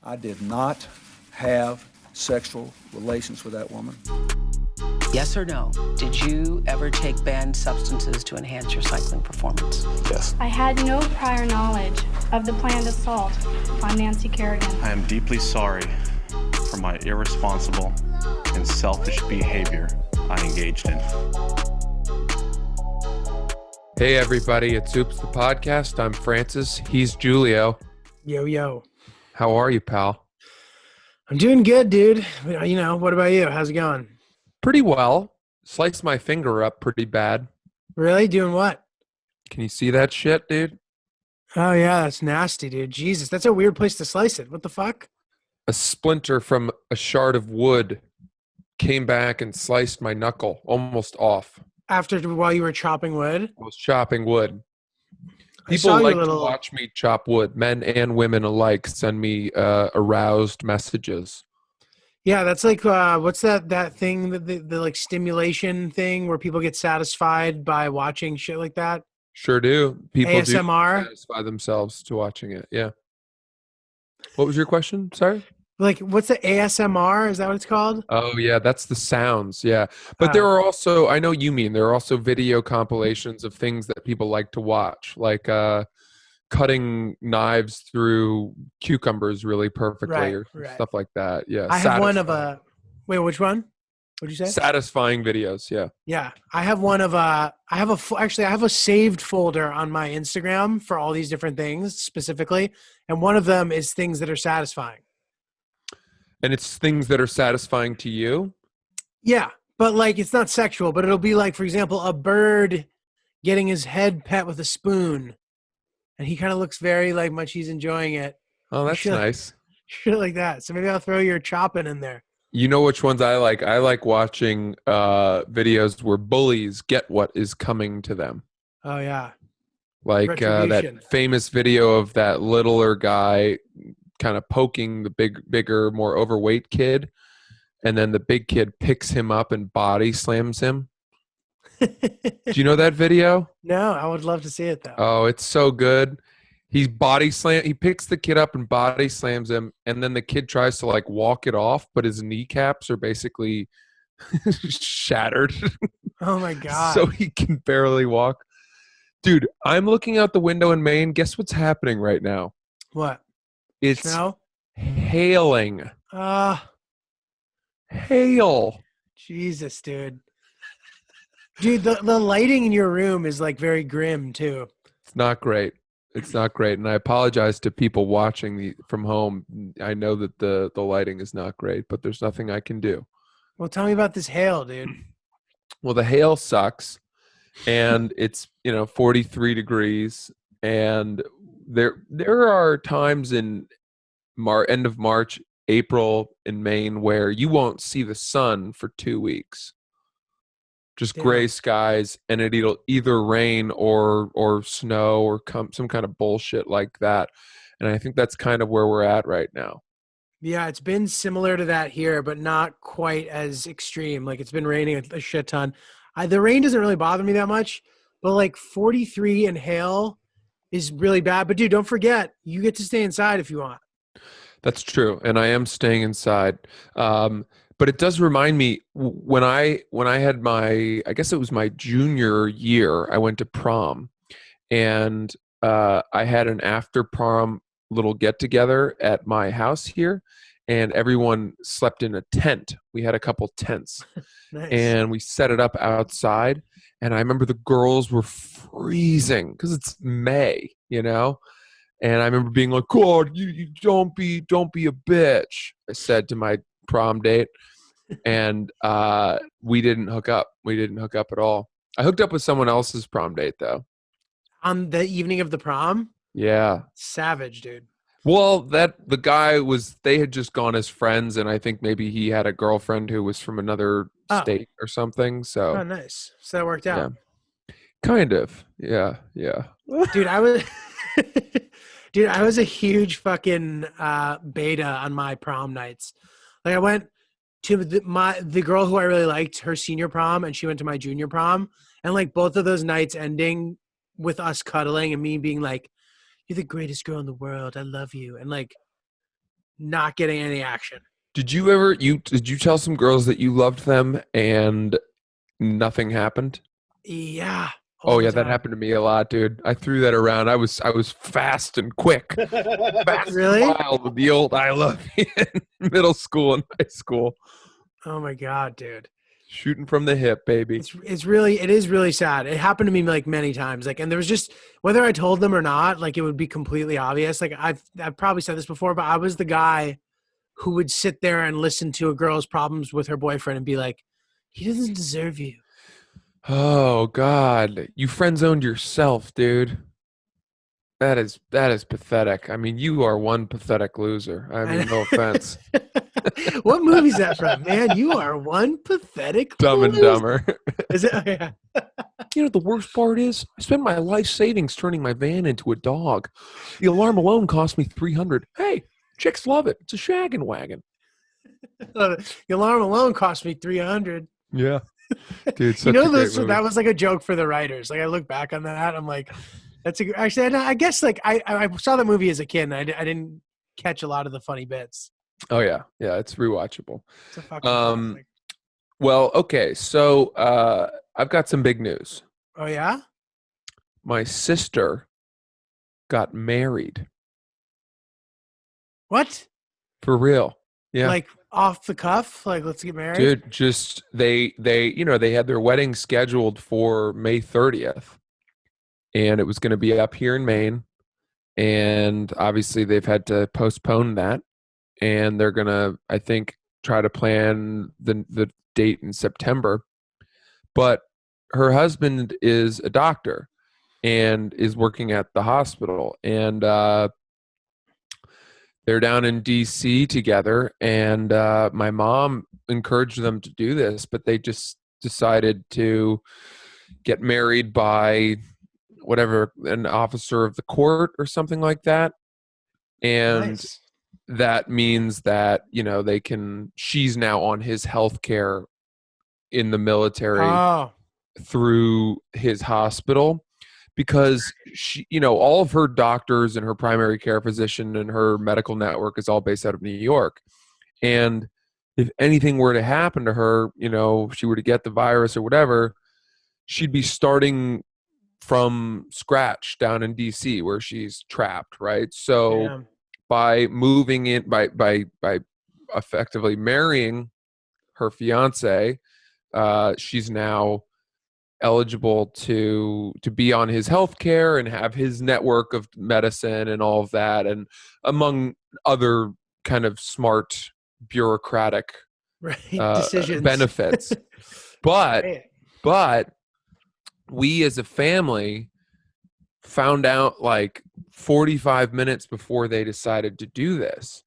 I did not have sexual relations with that woman. Yes or no? Did you ever take banned substances to enhance your cycling performance? Yes. I had no prior knowledge of the planned assault on Nancy Kerrigan. I am deeply sorry for my irresponsible and selfish behavior I engaged in. Hey everybody, it's Oops the Podcast. I'm Francis. He's Giulio. Yo. How are you, pal? I'm doing good, dude. You know, what about you? How's it going? Pretty well. Sliced my finger up pretty bad. Really? Doing what? Can you see that shit, dude? Oh, yeah, that's nasty, dude. Jesus, that's a weird place to slice it. What the fuck? A splinter from a shard of wood came back and sliced my knuckle almost off. While you were chopping wood? I was chopping wood. I saw People your like to watch me chop wood. Men and women alike send me aroused messages. Yeah, that's like, what's that thing, the like stimulation thing where people get satisfied by watching shit like that? Sure do. People ASMR? do satisfy themselves to watching it. Yeah. What was your question? Sorry? Like, what's the ASMR? Is that what it's called? Oh, yeah, that's the sounds, yeah. But there are also, I know you mean, there are also video compilations of things that people like to watch, like cutting knives through cucumbers really perfectly or stuff like that. Yeah. I have one of a, wait, which one? What'd you say? Satisfying videos, yeah. Yeah, I have one of I have a saved folder on my Instagram for all these different things specifically, and one of them is things that are satisfying. And it's things that are satisfying to you? Yeah, but like it's not sexual, but it'll be like, for example, a bird getting his head pet with a spoon, and he kind of looks very like much he's enjoying it. Oh, that's nice. Shit like that. So maybe I'll throw your chopping in there. You know which ones I like? I like watching videos where bullies get what is coming to them. Oh, yeah. Like that famous video of that littler guy kind of poking the bigger, more overweight kid. And then the big kid picks him up and body slams him. Do you know that video? No, I would love to see it though. Oh, it's so good. He picks the kid up and body slams him, and then the kid tries to like walk it off, but his kneecaps are basically shattered. Oh my God. So he can barely walk. Dude, I'm looking out the window in Maine. Guess what's happening right now? What? It's Snow? hailing. Hail. Jesus, dude. Dude, the lighting in your room is like very grim too. It's not great. It's not great, and I apologize to people watching from home. I know that the lighting is not great, but there's nothing I can do. Well, tell me about this hail, dude. Well, the hail sucks, and it's 43 degrees, and there are times in end of March, April in Maine where you won't see the sun for 2 weeks. Just gray skies, and it'll either rain or snow or some kind of bullshit like that. And I think that's kind of where we're at right now. Yeah, it's been similar to that here, but not quite as extreme. Like it's been raining a shit ton. The rain doesn't really bother me that much, but like 43 and hail is really bad. But dude, don't forget, you get to stay inside if you want. That's true, and I am staying inside. But it does remind me when I had I guess it was my junior year, I went to prom, and I had an after prom little get together at my house here, and everyone slept in a tent. We had a couple tents. Nice. And we set it up outside, and I remember the girls were freezing because it's May, And I remember being like, God, you don't be a bitch, I said to my prom date. And we didn't hook up. We didn't hook up at all. I hooked up with someone else's prom date, though. On the evening of the prom? Yeah. Savage, dude. Well, the guy they had just gone as friends, and I think maybe he had a girlfriend who was from another state or something. So. Oh, nice. So that worked out. Yeah. Kind of. Yeah. Dude, I was a huge fucking beta on my prom nights. Like I went to the girl who I really liked, her senior prom, and she went to my junior prom, and like both of those nights ending with us cuddling and me being like, "You're the greatest girl in the world. I love you," and like not getting any action. Did you tell some girls that you loved them and nothing happened? Yeah. Oh All the yeah, that time. happened to me a lot, dude. I threw that around. I was fast and quick, fast and Really? wild with the old "I love you" in middle school and high school, Oh my God, dude. shooting from the hip, baby. It is really sad. It happened to me like many times. Like, and there was just, whether I told them or not, like it would be completely obvious. Like I've probably said this before, but I was the guy who would sit there and listen to a girl's problems with her boyfriend and be like, he doesn't deserve you. Oh God, you friend zoned yourself, dude. That is pathetic. I mean, you are one pathetic loser. I mean, And no offense. what movie's that from? Man, you are one pathetic Dumb and loser. Dumber. Is it? Oh, yeah. You know, the worst part is I spent my life savings turning my van into a dog. The alarm alone cost me $300. Hey, chicks love it. It's a shaggin' wagon. The alarm alone cost me $300. Yeah. Dude, such You know, a great movie. that was like a joke for the writers. Like I look back on that, I'm like, actually, I guess like I saw the movie as a kid and I didn't catch a lot of the funny bits. Oh yeah. Yeah, it's rewatchable. It's a fucking Um classic. well, okay, so I've got some big news. Oh yeah? My sister got married. What? For real. Yeah. Like off the cuff? Like let's get married? Dude, just they they had their wedding scheduled for May 30th, and it was going to be up here in Maine, and obviously they've had to postpone that, and they're going to, I think, try to plan the date in September. But her husband is a doctor and is working at the hospital, and they're down in DC together, and my mom encouraged them to do this, but they just decided to get married by whatever, an officer of the court or something like that. And Nice. that means that, she's now on his health care in the military Oh, through his hospital, because she, all of her doctors and her primary care physician and her medical network is all based out of New York. And if anything were to happen to her, if she were to get the virus or whatever, she'd be starting from scratch down in DC where she's trapped, right? So damn. by moving in, by effectively marrying her fiance, she's now eligible to be on his health care and have his network of medicine and all of that, and among other kind of smart bureaucratic Right. Decisions. benefits. But Right. but we as a family found out like 45 minutes before they decided to do this,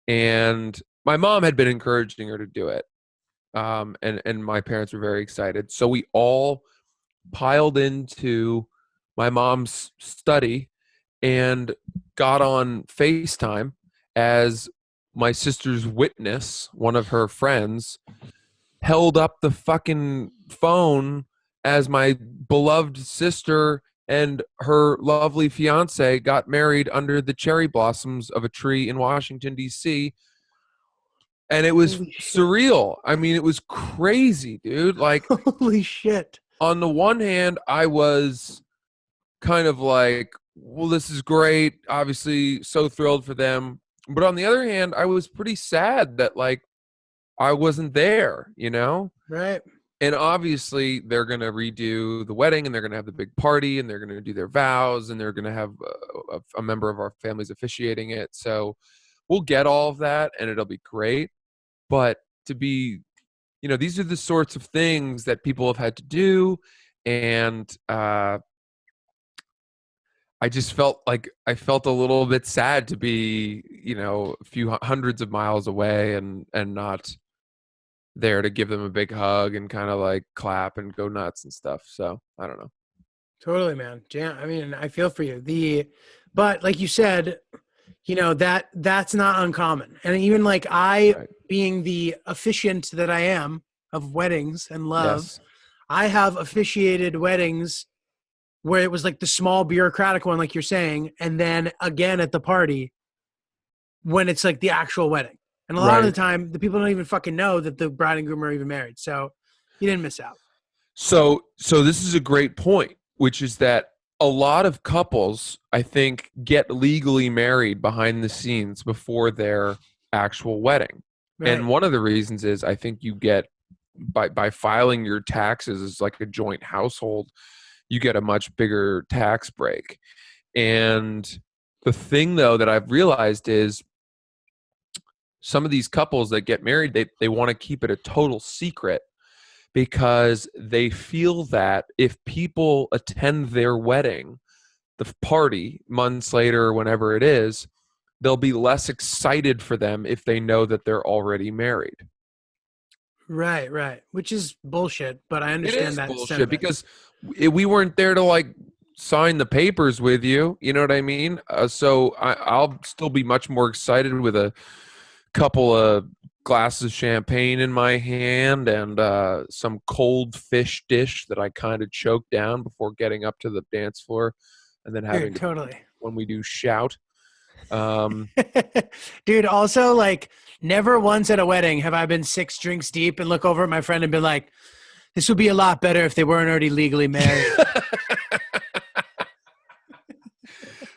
and my mom had been encouraging her to do it, and my parents were very excited, so we all piled into my mom's study and got on FaceTime as my sister's witness, one of her friends, held up the fucking phone as my beloved sister and her lovely fiance got married under the cherry blossoms of a tree in Washington, D.C. And it was Holy shit. surreal. I mean, it was crazy, dude. Like, Holy shit. on the one hand, I was kind of like, well, this is great. Obviously, so thrilled for them. But on the other hand, I was pretty sad that, like, I wasn't there, Right. And obviously, they're going to redo the wedding, and they're going to have the big party, and they're going to do their vows, and they're going to have a member of our families officiating it. So we'll get all of that, and it'll be great. But to be, these are the sorts of things that people have had to do. And I just felt like I felt a little bit sad to be, a few hundreds of miles away and not there to give them a big hug and kind of like clap and go nuts and stuff. So I don't know. Totally, man. I mean, I feel for you. But like you said, that's not uncommon. And even like Right. being the officiant that I am of weddings and love, Yes. I have officiated weddings where it was like the small bureaucratic one, like you're saying, and then again at the party. when it's like the actual wedding. And a lot of the Right. time, the people don't even fucking know that the bride and groom are even married. So you didn't miss out. So this is a great point, which is that a lot of couples, I think, get legally married behind the scenes before their actual wedding. Right. And one of the reasons is I think you get by filing your taxes as like a joint household, you get a much bigger tax break. And the thing though that I've realized is some of these couples that get married, they want to keep it a total secret because they feel that if people attend their wedding, the party months later or whenever it is, they'll be less excited for them if they know that they're already married. Right. Which is bullshit, but I It understand is that bullshit sentiment. because we weren't there to like sign the papers with you. You know what I mean? So I'll still be much more excited with a couple of glasses of champagne in my hand and some cold fish dish that I kind of choke down before getting up to the dance floor, and then having Dude, totally. when we do shout. Dude, also, like, never once at a wedding have I been 6 drinks deep and look over at my friend and been like, this would be a lot better if they weren't already legally married.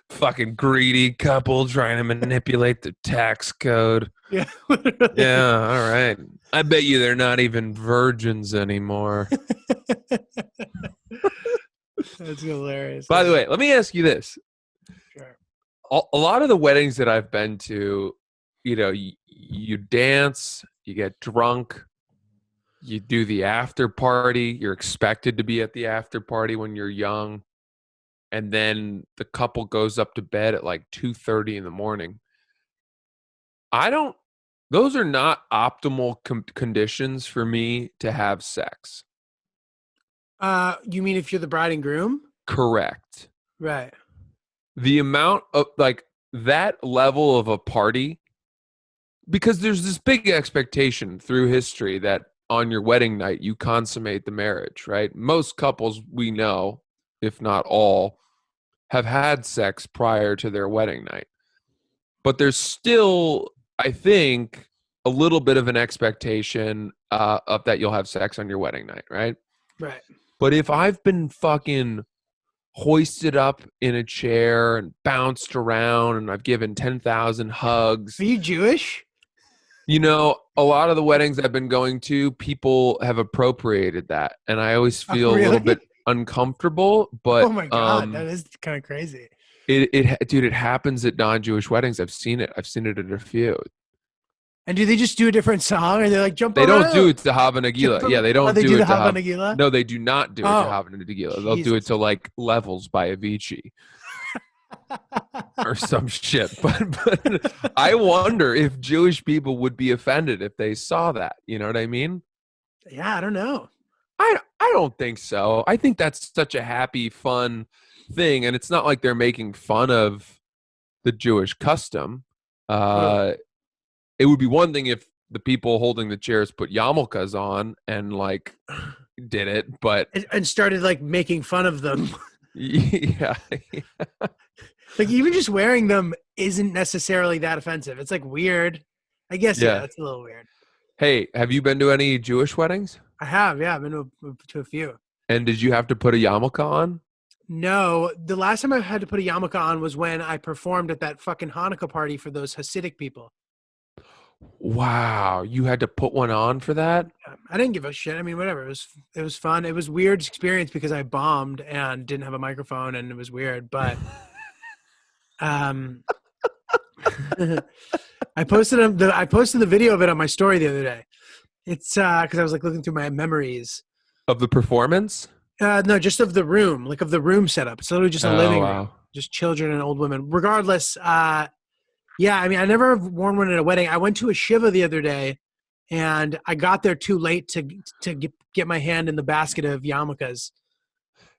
Fucking greedy couple trying to manipulate the tax code. Yeah, literally. Yeah, all right. I bet you they're not even virgins anymore. That's hilarious. By the way, let me ask you this. Sure. A lot of the weddings that I've been to, you know, you dance, you get drunk, you do the after party. You're expected to be at the after party when you're young. And then the couple goes up to bed at like 2:30 in the morning. Those are not optimal conditions for me to have sex. You mean if you're the bride and groom? Correct. Right. The amount of like that level of a party, because there's this big expectation through history that on your wedding night you consummate the marriage, right? Most couples we know, if not all, have had sex prior to their wedding night. But there's still, I think, a little bit of an expectation of that you'll have sex on your wedding night, right? Right. But if I've been fucking hoisted up in a chair and bounced around and I've given 10,000 hugs. Are you Jewish? You know, a lot of the weddings I've been going to, people have appropriated that. And I always feel a little Really? bit uncomfortable, but Oh my God, that is kind of crazy. Dude, it happens at non-Jewish weddings. I've seen it at a few. And do they just do a different song, or they like jump? They don't around? do it to Hava Nagila. Yeah, they don't Oh, they do do it the to Hava Hava Nagila? No, they do not do it to Oh, Hava Nagila. They'll do it Jesus. to like Levels by Avicii or some shit. But I wonder if Jewish people would be offended if they saw that. You know what I mean? Yeah, I don't know. I don't think so. I think that's such a happy, fun thing, and it's not like they're making fun of the Jewish custom. It would be one thing if the people holding the chairs put yarmulkes on and like did it, but And started like making fun of them. yeah. Like even just wearing them isn't necessarily that offensive. It's like weird. I guess Yeah. yeah, that's a little weird. Hey, have you been to any Jewish weddings? I have, yeah, I've been to a few. And did you have to put a yarmulke on? No, the last time I had to put a yarmulke on was when I performed at that fucking Hanukkah party for those Hasidic people. Wow, you had to put one on for that? I didn't give a shit. I mean, whatever. It was fun. It was a weird experience because I bombed and didn't have a microphone, and it was weird. But I posted the video of it on my story the other day. It's because I was like looking through my memories Of the performance? no, just of the room, like of the room setup. It's literally just a living room, Wow. just children and old women. Regardless, yeah, I mean, I never have worn one at a wedding. I went to a shiva the other day, and I got there too late to get my hand in the basket of yarmulkes.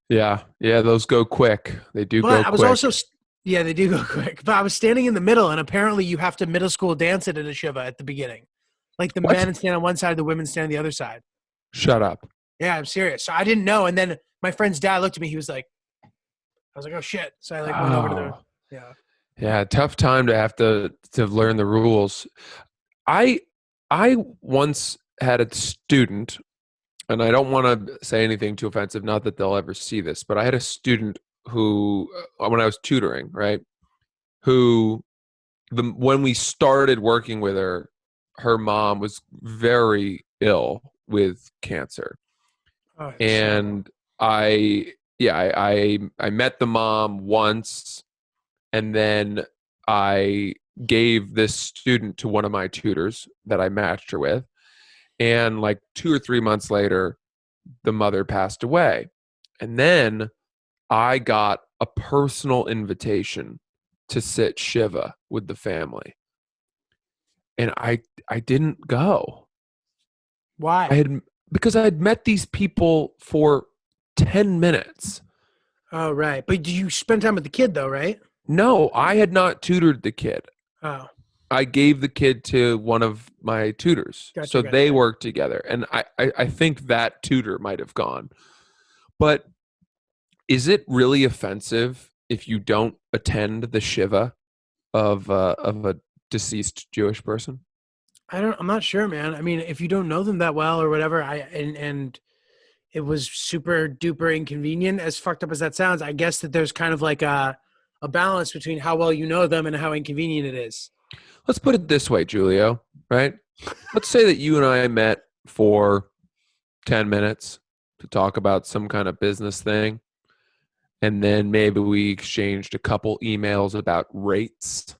Yeah, those go quick. They do But go I was quick. also, yeah, they do go quick. But I was standing in the middle, and apparently you have to middle school dance it at a shiva at the beginning. Like the What? men stand on one side, the women stand on the other side. Shut up. Yeah, I'm serious. So I didn't know. And then my friend's dad looked at me. He was like, I was like, oh shit. So I like went over to the, Oh. yeah. Yeah, tough time to have to learn the rules. I I once had a student, and I don't want to say anything too offensive, not that they'll ever see this, but I had a student who, when I was tutoring, right, who when we started working with her, her mom was very ill with cancer. Oh, it's terrible. And I yeah, I met the mom once, and then I gave this student to one of my tutors that I matched her with. And like 2 or 3 months later, the mother passed away. And then I got a personal invitation to sit Shiva with the family. And I didn't go. Why? I had because I had met these people for 10 minutes. Oh, right. But did you spend time with the kid though, right? No, I had not tutored the kid. Oh, I gave the kid to one of my tutors. gotcha, So they gotcha. worked together. And I think that tutor might have gone. But is it really offensive if you don't attend the Shiva of a deceased Jewish person? I'm not sure, man. I mean, if you don't know them that well or whatever, and it was super duper inconvenient, as fucked up as that sounds, I guess that there's kind of like a balance between how well you know them and how inconvenient it is. Let's put it this way, Giulio, right? Let's say that you and I met for 10 minutes to talk about some kind of business thing. And then maybe we exchanged a couple emails about rates.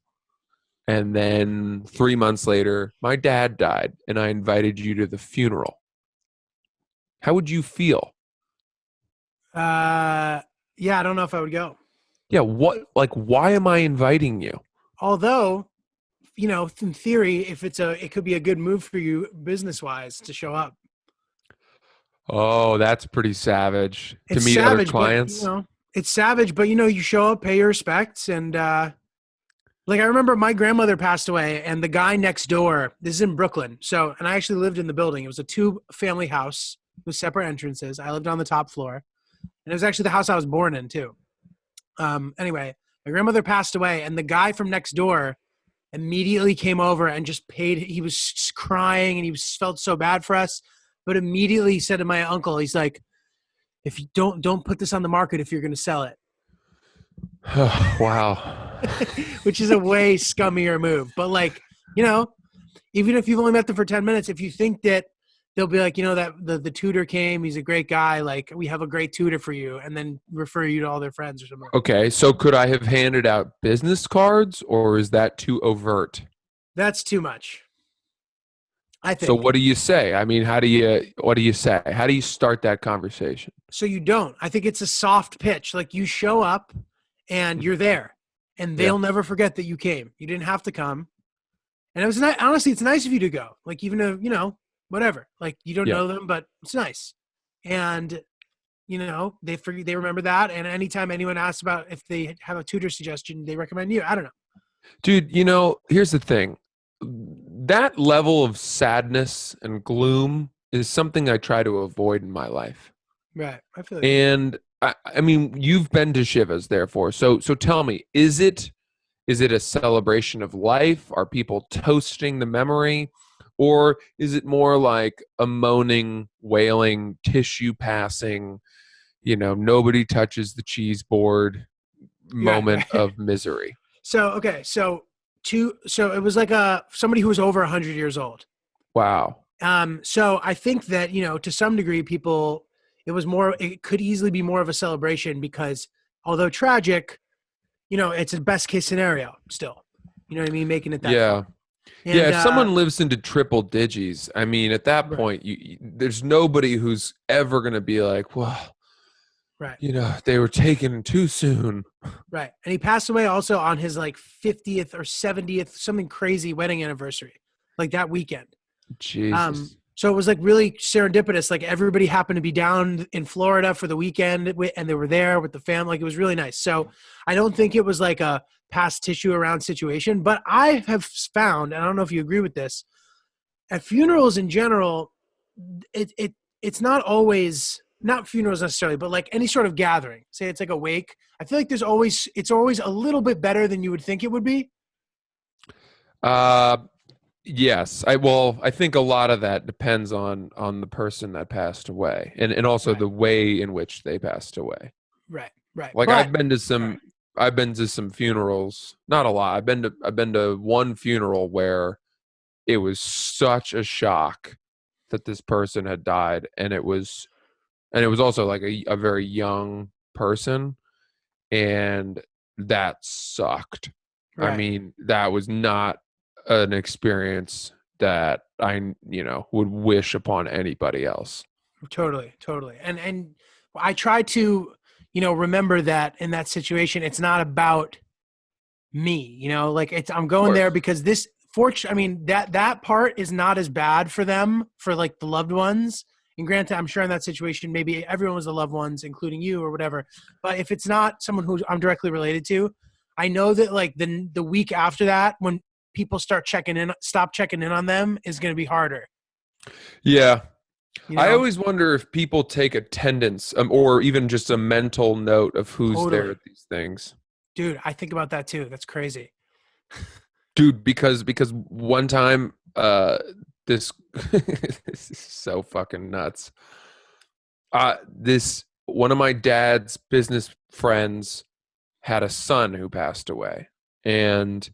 And then 3 months later, my dad died and I invited you to the funeral. How would you feel? Yeah, I don't know if I would go. Yeah, why am I inviting you? Although, you know, in theory, if it could be a good move for you business wise to show up. Oh, that's pretty savage. To It's meet other savage, but clients? you know, it's savage, but you know, you show up, pay your respects, and like I remember my grandmother passed away, and the guy next door. This is in Brooklyn, so and I actually lived in the building. It was a 2-family house with separate entrances. I lived on the top floor, and it was actually the house I was born in too. Anyway, my grandmother passed away, and the guy from next door immediately came over and just paid. He was crying, and felt so bad for us, but immediately said to my uncle, he's like, if you don't put this on the market if you're going to sell it. Wow. Which is a way scummier move. But like, you know, even if you've only met them for 10 minutes, if you think that they'll be like, you know, that the tutor came, he's a great guy, like we have a great tutor for you, and then refer you to all their friends or something. Okay, so could I have handed out business cards, or is that too overt? That's too much, I think. So what do you say? I mean, what do you say? How do you start that conversation? So you don't. I think it's a soft pitch. Like you show up and you're there, and they'll never forget that you came. You didn't have to come. And it was nice. Honestly, it's nice of you to go. Like even if, you know, whatever. Like you don't Yeah. know them, but it's nice. And you know, they remember that. And anytime anyone asks about if they have a tutor suggestion, they recommend you. I don't know. Dude, you know, here's the thing. That level of sadness and gloom is something I try to avoid in my life. Right. I feel like And I mean, you've been to Shivas, therefore. So tell me, is it a celebration of life? Are people toasting the memory? Or is it more like a moaning, wailing, tissue passing, you know, nobody touches the cheese board moment of misery? so. Okay. So it was like somebody who was over 100 years old. Wow. So I think that, you know, to some degree, it could easily be more of a celebration because although tragic, you know, it's a best case scenario still, you know what I mean? Making it that Yeah. far. And, Yeah, if someone lives into triple digits, I mean, at that Right. point, there's nobody who's ever going to be like, well, right, you know, they were taken too soon. right. And he passed away also on his like 50th or 70th, something crazy wedding anniversary, like that weekend. Jesus. So it was like really serendipitous. Like everybody happened to be down in Florida for the weekend and they were there with the family. Like it was really nice. So I don't think it was like a pass tissue around situation, but I have found, and I don't know if you agree with this, at funerals in general, it's not always not funerals necessarily, but like any sort of gathering, say it's like a wake, I feel like it's always a little bit better than you would think it would be. Yes. I think a lot of that depends on the person that passed away, and also Right. the way in which they passed away. Right. Like But I've been to some funerals, not a lot. I've been to one funeral where it was such a shock that this person had died, and it was also like a very young person, and that sucked. I right. mean, that was not an experience that I, would wish upon anybody else. Totally. And I try to, remember that in that situation, it's not about me, like I'm Of going there course. because I mean, that part is not as bad for them, for like the loved ones. And granted, I'm sure in that situation, maybe everyone was the loved ones, including you or whatever. But if it's not someone who I'm directly related to, I know that like the week after that, when people stop checking in on them, is going to be harder. Yeah. You I know, always wonder if people take attendance, or even just a mental note of who's there totally, at these things. dude. I think about that too. That's crazy. Dude, because one time, this this is so fucking nuts. This one of my dad's business friends had a son who passed away, and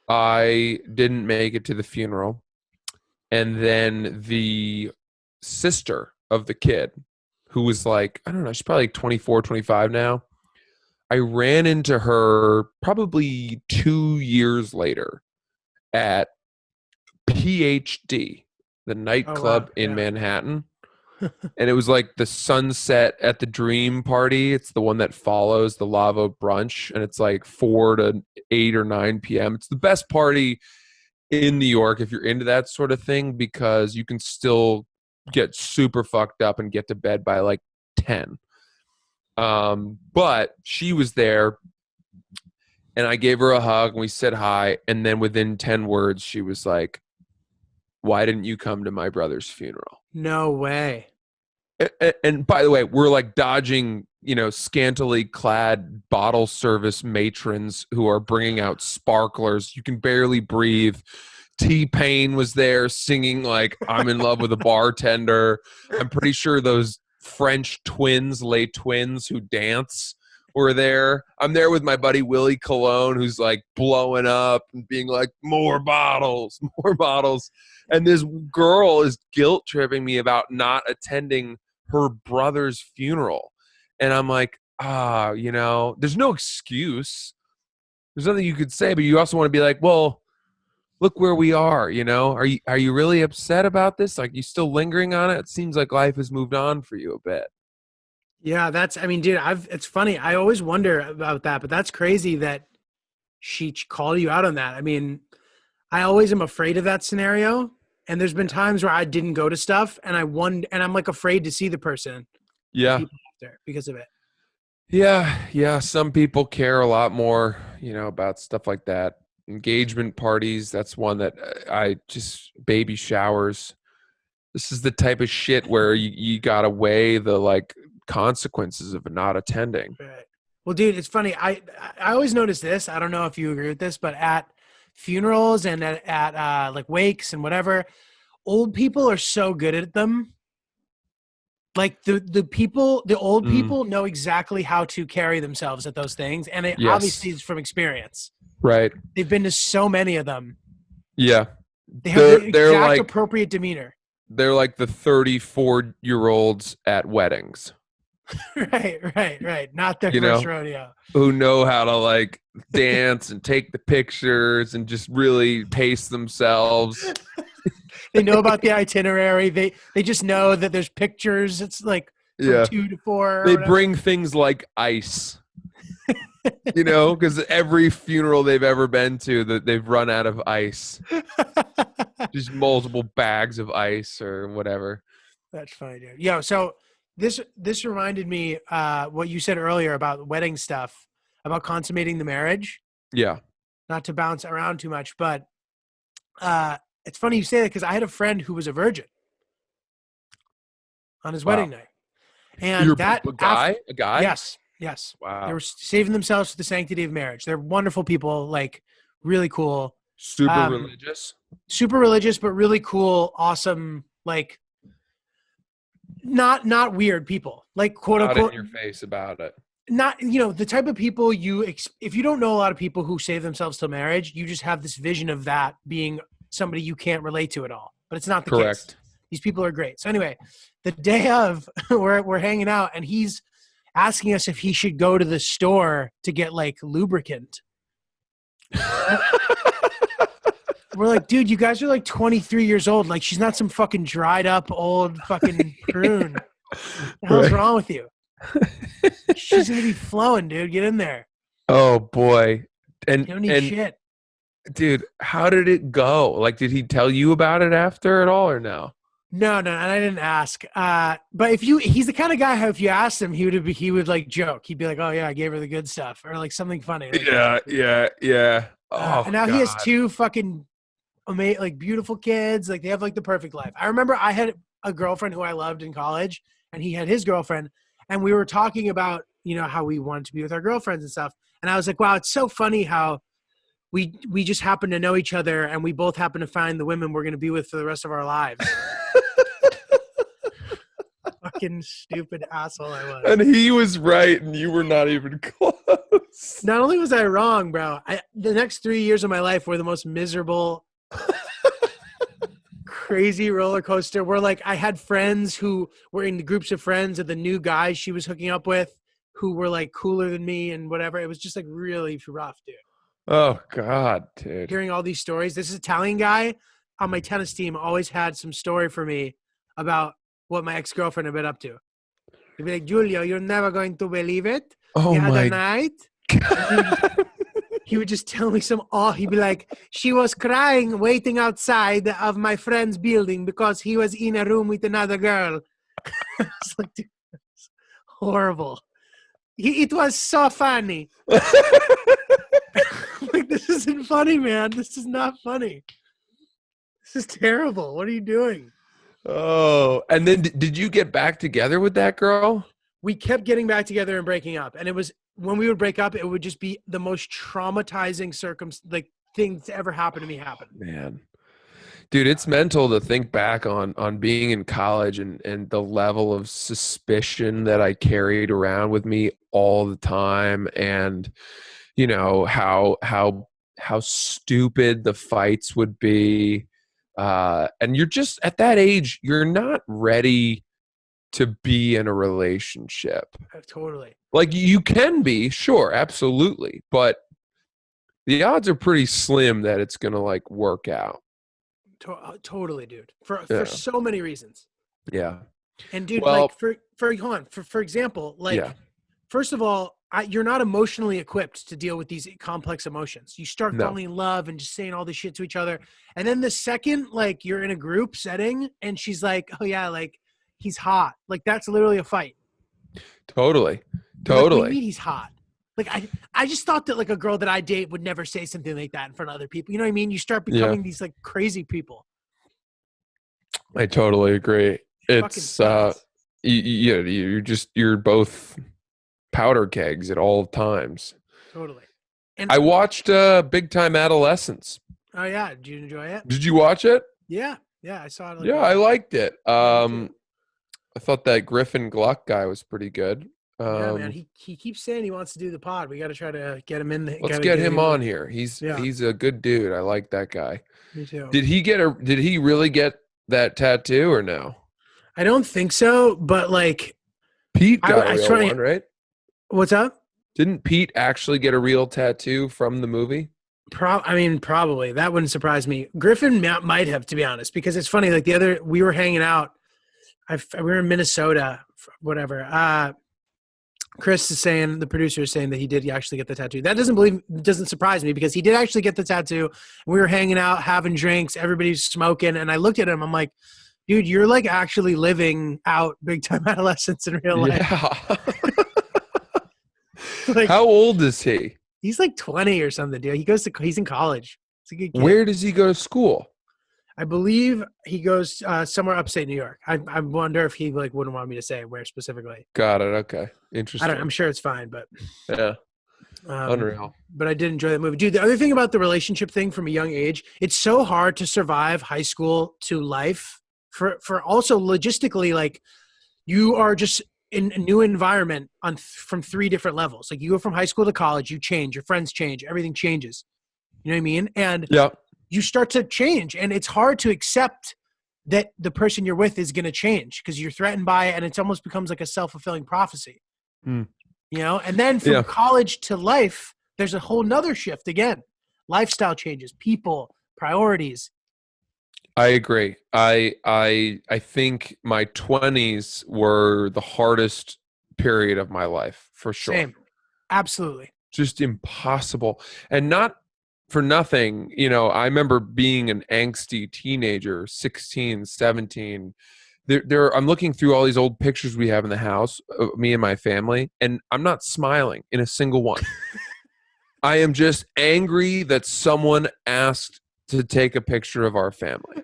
I didn't make it to the funeral. And then the sister of the kid, who was like, I don't know, she's probably like 24, 25 now. I ran into her probably 2 years later at PhD, the Oh wow, nightclub in yeah. Manhattan. And it was like the Sunset at the Dream party. It's the one that follows the Lava brunch, and it's like 4 to 8 or 9 p.m. It's the best party in New York if you're into that sort of thing, because you can still get super fucked up and get to bed by like 10. But she was there, and I gave her a hug and we said hi, and then within 10 words she was like, "Why didn't you come to my brother's funeral?" No way. And by the way, we're like dodging, scantily clad bottle service matrons who are bringing out sparklers. You can barely breathe. T-Pain was there singing like "I'm in love with a bartender." I'm pretty sure those French twins, Les Twins, who dance, were there. I'm there with my buddy Willie Cologne, who's like blowing up and being like, "More bottles, more bottles." And this girl is guilt tripping me about not attending her brother's funeral. And I'm like, there's no excuse. There's nothing you could say, but you also want to be like, well, look where we are, Are you really upset about this? Like, you still lingering on it? It seems like life has moved on for you a bit. Yeah, I mean, dude, it's funny. I always wonder about that, but that's crazy that she called you out on that. I mean, I always am afraid of that scenario. And there's been times where I didn't go to stuff and I'm like afraid to see the person, the Yeah. people after because of it. Yeah. Some people care a lot more, about stuff like that. Engagement parties, that's one that I just, baby showers. This is the type of shit where you gotta weigh the like consequences of not attending. Right. Well, dude, it's funny. I always notice this. I don't know if you agree with this, but at funerals and at like wakes and whatever, old people are so good at them. Like the old Mm, people know exactly how to carry themselves at those things, and it yes. obviously is from experience. Right. They've been to so many of them. Yeah. They have the They're exact like appropriate demeanor. they're like the 34-year-olds at weddings, Right. Not their you first know, rodeo. who know how to like dance and take the pictures and just really pace themselves. They know about the itinerary. They just know that there's pictures. It's like from Yeah. 2 to 4. Or They whatever. bring things like ice, because every funeral they've ever been to, that they've run out of ice, just multiple bags of ice or whatever. That's funny, dude. Yo, so this reminded me what you said earlier about wedding stuff, about consummating the marriage. Yeah. Not to bounce around too much, but it's funny you say that because I had a friend who was a virgin on his Wow. wedding night. And that a guy? A guy? yes, yes. Wow. They were saving themselves for the sanctity of marriage. They're wonderful people, like really cool. Super religious. Super religious, but really cool, awesome, like not weird people, like quote Not unquote. in your face about it. Not the type of people if you don't know a lot of people who save themselves till marriage, you just have this vision of that being somebody you can't relate to at all. But it's not the case. Correct. These people are great. So anyway, the day of, we're hanging out, and he's asking us if he should go to the store to get like lubricant. We're like, dude, you guys are like 23 years old. Like, she's not some fucking dried up old fucking prune. What the hell's wrong with you? She's gonna be flowing, dude. Get in there. Oh boy. And You don't need shit. dude, how did it go? Like, did he tell you about it after at all or no? No, and I didn't ask. But he's the kind of guy how if you asked him, he would like joke. He'd be like, "Oh yeah, I gave her the good stuff," or like something funny. Like, Yeah. Oh, and now he has God. 2 fucking amazing, like beautiful kids. Like they have like the perfect life. I remember I had a girlfriend who I loved in college, and he had his girlfriend, and we were talking about how we wanted to be with our girlfriends and stuff. And I was like, wow, it's so funny how we just happen to know each other, and we both happen to find the women we're going to be with for the rest of our lives. Fucking stupid asshole I was. And he was right, and you were not even close. Not only was I wrong, bro, the next 3 years of my life were the most miserable, crazy roller coaster where like I had friends who were in the groups of friends of the new guys she was hooking up with who were like cooler than me and whatever. It was just like really rough, dude. Oh God, dude. Hearing all these stories. This Italian guy on my tennis team always had some story for me about what my ex-girlfriend had been up to. He'd be like, Giulio, you're never going to believe it. Oh The other my night, he would just tell me he'd be like, she was crying, waiting outside of my friend's building because he was in a room with another girl. It's like, dude, it's horrible. It was so funny. Like, this isn't funny, man. This is not funny. This is terrible. What are you doing? Oh, and then did you get back together with that girl? We kept getting back together and breaking up. And it was, when we would break up, it would just be the most traumatizing thing to ever happen to me happen. Man. Dude, it's mental to think back on being in college and the level of suspicion that I carried around with me all the time, and how stupid the fights would be. And you're just at that age, you're not ready to be in a relationship. Totally. Like, you can be, sure, absolutely, but the odds are pretty slim that it's gonna like work out. Totally, dude. For Yeah. so many reasons. Yeah. And dude, Well- like for example, like Yeah. first of all, you're not emotionally equipped to deal with these complex emotions. You start No. falling in love and just saying all this shit to each other. And then the second, like, you're in a group setting and she's like, oh yeah, like, he's hot. Like, that's literally a fight. Totally. You're like, what do you Totally. mean he's hot? Like, I just thought that like a girl that I date would never say something like that in front of other people. You know what I mean? You start becoming these like crazy people. I totally agree. Fucking It's sucks. you're both powder kegs at all times. Totally. And I watched Big Time Adolescence. oh yeah, did you enjoy it? Did you watch it? Yeah, I saw it. Like, Yeah, I liked it. too. I thought that Griffin Gluck guy was pretty good. Yeah, man. He keeps saying he wants to do the pod. We got to try to get him in. Let's get him on here. He's a good dude. I like that guy. Me too. Did he really get that tattoo or no? I don't think so, but like, Pete got I a was real trying- one, right? what's up? Didn't Pete actually get a real tattoo from the movie? Probably. That wouldn't surprise me. Griffin might have, to be honest, because it's funny. Like we were hanging out. We were in Minnesota, whatever. Chris is saying, the producer is saying that he did actually get the tattoo. That doesn't surprise me because he did actually get the tattoo. We were hanging out, having drinks, everybody's smoking, and I looked at him. I'm like, dude, you're like actually living out Big Time Adolescence in real life. Yeah. Like, How old is he? he's like 20 or something, dude. He's in college. It's a good kid. Where does he go to school? I believe he goes somewhere upstate New York. I wonder if he like wouldn't want me to say where specifically. Got it. Okay. I Interesting. don't. I'm sure it's fine, but Yeah. Unreal. But I did enjoy that movie, dude. The other thing about the relationship thing from a young age, it's so hard to survive high school to life. For also logistically, like you are just in a new environment from 3 different levels. Like you go from high school to college, you change, your friends change, everything changes. You know what I mean? And Yeah. you start to change, and it's hard to accept that the person you're with is going to change because you're threatened by it, and it almost becomes like a self-fulfilling prophecy. Mm. You know, and then from Yeah. college to life, there's a whole nother shift again. Lifestyle changes, people, priorities. I agree. I think my 20s were the hardest period of my life for sure. Same. Absolutely. Just impossible. And not for nothing, you know, I remember being an angsty teenager, 16, 17. I'm looking through all these old pictures we have in the house, me and my family, and I'm not smiling in a single one. I am just angry that someone asked to take a picture of our family.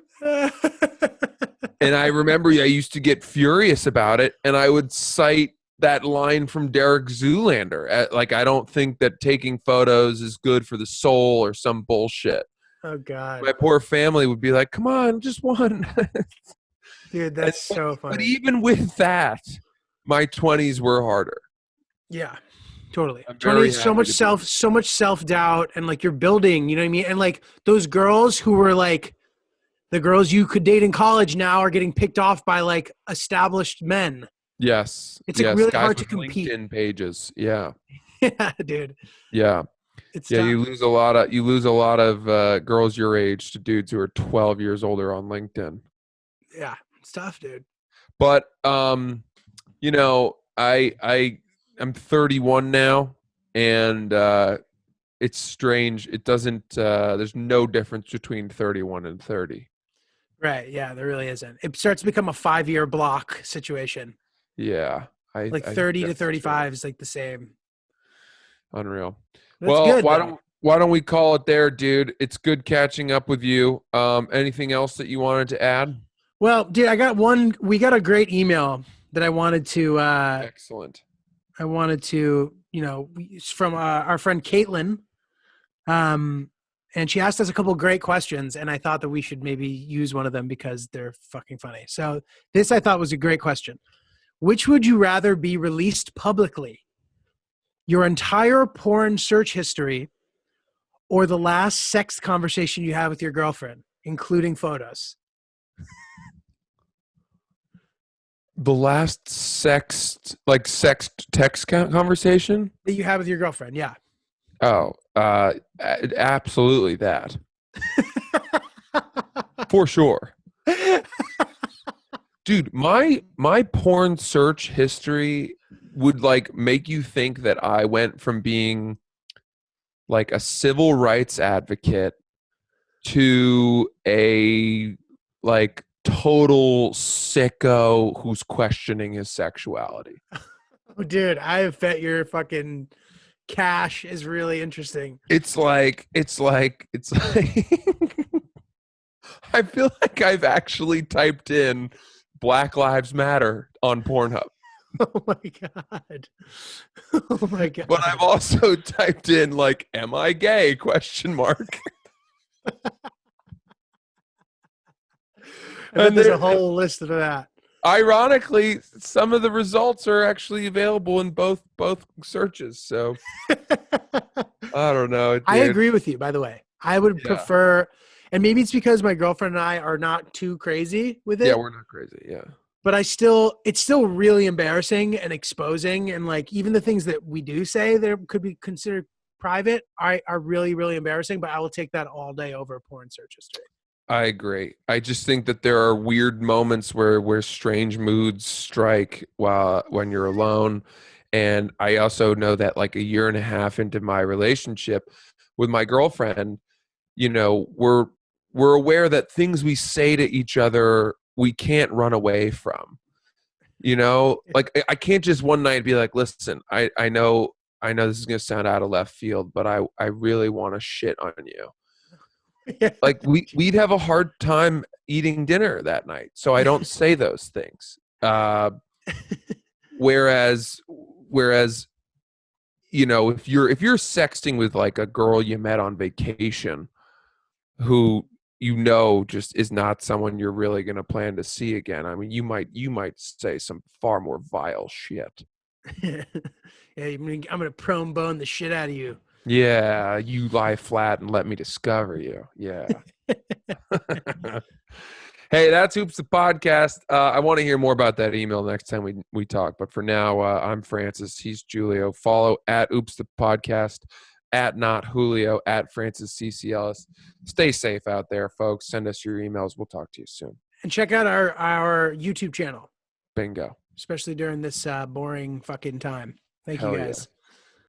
And I remember I used to get furious about it, and I would cite that line from Derek Zoolander. Like, I don't think that taking photos is good for the soul or some bullshit. Oh, God. My poor family would be like, come on, just one. Dude, that's so funny. But even with that, my 20s were harder. Yeah, totally. I'm very 20s, so happy much to so much self-doubt, and like you're building, you know what I mean? And like those girls who were like the girls you could date in college now are getting picked off by like established men. Yes. It's like really guys hard to with compete. LinkedIn pages. Yeah. Yeah, dude. Yeah. It's Yeah, tough. you lose a lot of girls your age to dudes who are 12 years older on LinkedIn. Yeah, it's tough, dude. But you know, I'm 31 now, and it's strange. It doesn't there's no difference between 31 and 30. Right. Yeah, there really isn't. It starts to become a 5-year block situation. Yeah. Like I 30 think to that's 35 is like the same. unreal. That's Well, good, why though. don't we call it there, dude? It's good catching up with you. Anything else that you wanted to add? Well, dude, we got a great email that I wanted to Excellent. you know, it's from our friend Caitlin. And she asked us a couple great questions, and I thought that we should maybe use one of them because they're fucking funny. So this I thought was a great question. Which would you rather be released publicly? Your entire porn search history or the last sex conversation you had with your girlfriend, including photos? The last sex text conversation? That you had with your girlfriend, yeah. Oh, absolutely that. For sure. Dude, my porn search history would like make you think that I went from being like a civil rights advocate to a like total sicko who's questioning his sexuality. Oh, dude, I bet your fucking cache is really interesting. It's like I feel like I've actually typed in Black Lives Matter on Pornhub. Oh my God. Oh my God. But I've also typed in like, am I gay? Question mark. And then there's a there- whole list of that. Ironically, some of the results are actually available in both searches. So I don't know. Dude. I agree with you, by the way. I would Yeah. prefer, and maybe it's because my girlfriend and I are not too crazy with it. Yeah, we're not crazy. Yeah. But it's still really embarrassing and exposing. And like even the things that we do say that could be considered private are really, really embarrassing. But I will take that all day over a porn search history. I agree. I just think that there are weird moments where strange moods strike when you're alone. And I also know that like a year and a half into my relationship with my girlfriend, you know, we're aware that things we say to each other we can't run away from. You know, like I can't just one night be like, listen, I know this is gonna sound out of left field, but I really want to shit on you. Yeah. Like we'd have a hard time eating dinner that night. So I don't say those things. Whereas, if you're sexting with like a girl you met on vacation who just is not someone you're really going to plan to see again. I mean, you might say some far more vile shit. Yeah, I'm gonna prom bone the shit out of you. Yeah, you lie flat and let me discover you. Yeah. Hey, that's Oops the Podcast. I want to hear more about that email next time we talk. But for now, I'm Francis. He's Giulio. Follow at Oops the Podcast, at Not Julio, at Francis CCLS. Stay safe out there, folks. Send us your emails. We'll talk to you soon. And check out our YouTube channel, Bingo. especially during this boring fucking time. Thank Hell you yeah. guys.